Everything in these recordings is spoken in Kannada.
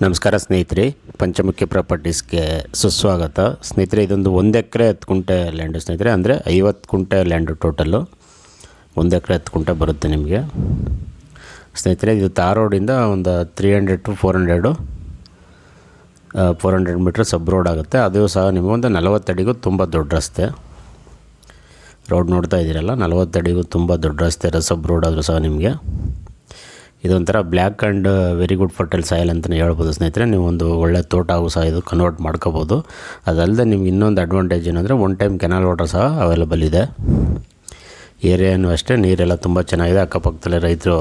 ನಮಸ್ಕಾರ ಸ್ನೇಹಿತರೆ, ಪಂಚಮುಖಿ ಪ್ರಾಪರ್ಟೀಸ್ಗೆ ಸುಸ್ವಾಗತ. ಸ್ನೇಹಿತರೆ, ಇದೊಂದು 1 ಎಕರೆ 10 ಗುಂಟೆ ಲ್ಯಾಂಡು ಸ್ನೇಹಿತರೆ. ಅಂದರೆ 50 ಗುಂಟೆ ಲ್ಯಾಂಡು ಟೋಟಲ್ಲು. 1 ಎಕರೆ 10 ಗುಂಟೆ ಬರುತ್ತೆ ನಿಮಗೆ ಸ್ನೇಹಿತರೆ. ಇದು ತಾರ್ ರೋಡಿಂದ ಒಂದು 300 to 400 ಮೀಟ್ರ್ ಸಬ್ ರೋಡ್ ಆಗುತ್ತೆ. ಅದು ಸಹ ನಿಮಗೊಂದು 40 ಅಡಿಗೂ ತುಂಬ ದೊಡ್ಡ ರಸ್ತೆ. ರೋಡ್ ನೋಡ್ತಾ ಇದ್ದೀರಲ್ಲ, 40 ಅಡಿಗೂ ತುಂಬ ದೊಡ್ಡ ರಸ್ತೆ ಇರೋ ಸಬ್ ರೋಡ್ ಆದರೂ ಸಹ ನಿಮಗೆ ಇದೊಂಥರ black and very good fertile soil ಅಂತಲೇ ಹೇಳ್ಬೋದು ಸ್ನೇಹಿತರೆ. ನೀವು ಒಂದು ಒಳ್ಳೆ ತೋಟ ಹಾಗೂ ಸಹ ಇದು ಕನ್ವರ್ಟ್ ಮಾಡ್ಕೋಬೋದು. ಅದಲ್ಲದೆ ನಿಮ್ಗೆ ಇನ್ನೊಂದು ಅಡ್ವಾಂಟೇಜ್ ಏನಂದರೆ 1 ಟೈಮ್ ಕೆನಾಲ್ ವಾಟರ್ ಸಹ ಅವೈಲೇಬಲ್ ಇದೆ. ಏರಿಯಾನು ಅಷ್ಟೇ, ನೀರೆಲ್ಲ ತುಂಬ ಚೆನ್ನಾಗಿದೆ. ಅಕ್ಕಪಕ್ಕದಲ್ಲೇ ರೈತರು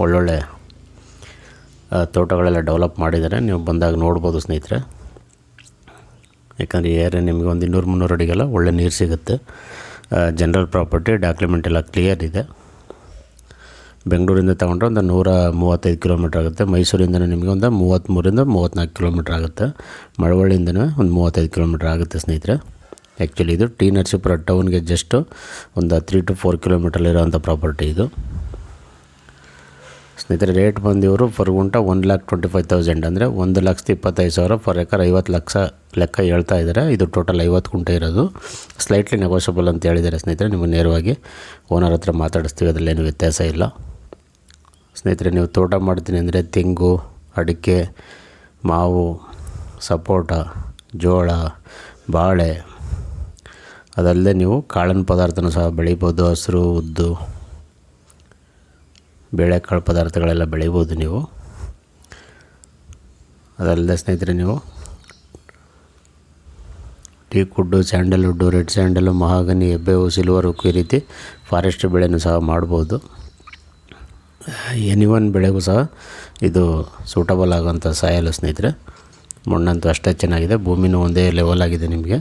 ಒಳ್ಳೊಳ್ಳೆ ತೋಟಗಳೆಲ್ಲ ಡೆವಲಪ್ ಮಾಡಿದ್ದಾರೆ. ನೀವು ಬಂದಾಗ ನೋಡ್ಬೋದು ಸ್ನೇಹಿತರೆ. ಯಾಕಂದರೆ ಈ ಏರಿಯಾ ನಿಮಗೆ ಒಂದು 200-300 ಅಡಿಗೆಲ್ಲ ಒಳ್ಳೆ ನೀರು ಸಿಗುತ್ತೆ. ಜನರಲ್ ಪ್ರಾಪರ್ಟಿ, ಡಾಕ್ಯುಮೆಂಟ್ ಎಲ್ಲ ಕ್ಲಿಯರ್ ಇದೆ. ಬೆಂಗಳೂರಿಂದ ತಗೊಂಡ್ರೆ ಒಂದು 135 ಕಿಲೋಮೀಟ್ರ್ ಆಗುತ್ತೆ. ಮೈಸೂರಿಂದನೇ ನಿಮಗೆ ಒಂದು 33-34 ಕಿಲೋಮೀಟ್ರ್ ಆಗುತ್ತೆ. ಮಳವಳ್ಳಿಯಿಂದನೇ ಒಂದು 35 ಕಿಲೋಮೀಟ್ರ್ ಆಗುತ್ತೆ ಸ್ನೇಹಿತರೆ. ಆ್ಯಕ್ಚುಲಿ ಇದು ಟಿ ನರಸೀಪುರ ಟೌನ್ಗೆ ಜಸ್ಟು ಒಂದು 3 to 4 ಕಿಲೋಮೀಟ್ರಲ್ಲಿರೋಂಥ ಪ್ರಾಪರ್ಟಿ ಇದು ಸ್ನೇಹಿತರೆ. ರೇಟ್ ಬಂದು ಇವರು ಫರ್ ಗುಂಟ 1,25,000 ಅಂದರೆ 1,25,000 ಫರ್ ಎಕರ್ 50 ಲಕ್ಷ ಲೆಕ್ಕ ಹೇಳ್ತಾ ಇದ್ದಾರೆ. ಇದು ಟೋಟಲ್ 50 ಗುಂಟೆ ಇರೋದು. ಸ್ಲೈಟ್ಲಿ ನೆಗೋಷಿಯಬಲ್ ಅಂತ ಹೇಳಿದ್ದಾರೆ ಸ್ನೇಹಿತರೆ. ನೀವು ನೇರವಾಗಿ ಓನರ್ ಹತ್ರ ಮಾತಾಡಿಸ್ತೀವಿ, ಅದರಲ್ಲೇನು ವ್ಯತ್ಯಾಸ ಇಲ್ಲ ಸ್ನೇಹಿತರೆ. ನೀವು ತೋಟ ಮಾಡ್ತೀನಿ ಅಂದರೆ ತೆಂಗು, ಅಡಿಕೆ, ಮಾವು, ಸಪೋಟ, ಜೋಳ, ಬಾಳೆ, ಅದಲ್ಲದೆ ನೀವು ಕಾಳಿನ ಪದಾರ್ಥನೂ ಸಹ ಬೆಳಿಬೋದು. ಹಸಿರು, ಉದ್ದು, ಬೇಳೆಕಾಳು ಪದಾರ್ಥಗಳೆಲ್ಲ ಬೆಳಿಬೋದು ನೀವು. ಅದಲ್ಲದೆ ಸ್ನೇಹಿತರೆ, ನೀವು ಟೀಕ್ವುಡ್ಡು, ಸ್ಯಾಂಡಲ್ವುಡ್ಡು, ರೆಡ್ ಸ್ಯಾಂಡಲು, ಮಹಾಗನಿ, ಎಬ್ಬೆವು, ಸಿಲ್ವರ್ ಉಕ್ಕು ಈ ರೀತಿ ಫಾರೆಸ್ಟ್ ಬೆಳೆನೂ ಸಹ ಮಾಡ್ಬೋದು. ಎನಿವನ್ ಬೆಳೆಗೂ ಸಹ ಇದು ಸೂಟಬಲ್ ಆಗೋಂಥ ಸಾಯಲು ಸ್ನೇಹಿತರೆ. ಮಣ್ಣಂತೂ ಅಷ್ಟೇ ಚೆನ್ನಾಗಿದೆ, ಭೂಮಿನೂ ಒಂದೇ ಲೆವೆಲ್ ಆಗಿದೆ ನಿಮಗೆ.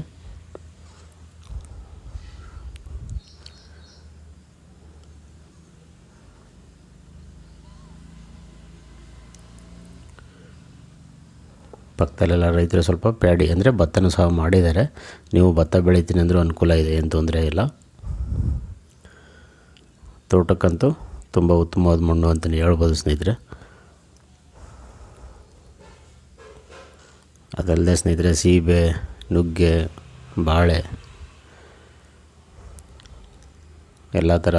ಪಕ್ಕದಲ್ಲೆಲ್ಲ ರೈತರು ಸ್ವಲ್ಪ ಪ್ಯಾಡಿ ಅಂದರೆ ಭತ್ತನೂ ಸಹ ಮಾಡಿದ್ದಾರೆ. ನೀವು ಭತ್ತ ಬೆಳಿತೀನಿ ಅಂದರೂ ಅನುಕೂಲ ಇದೆ, ಏನು ತೊಂದರೆ ಇಲ್ಲ. ತೋಟಕ್ಕಂತೂ ತುಂಬ ಉತ್ತಮವಾದ ಮಣ್ಣು ಅಂತಲೇ ಹೇಳ್ಬೋದು ಸ್ನೇಹಿತರೆ. ಅದಲ್ಲದೆ ಸ್ನೇಹಿತರೆ, ಸೀಬೆ, ನುಗ್ಗೆ, ಬಾಳೆ ಎಲ್ಲ ಥರ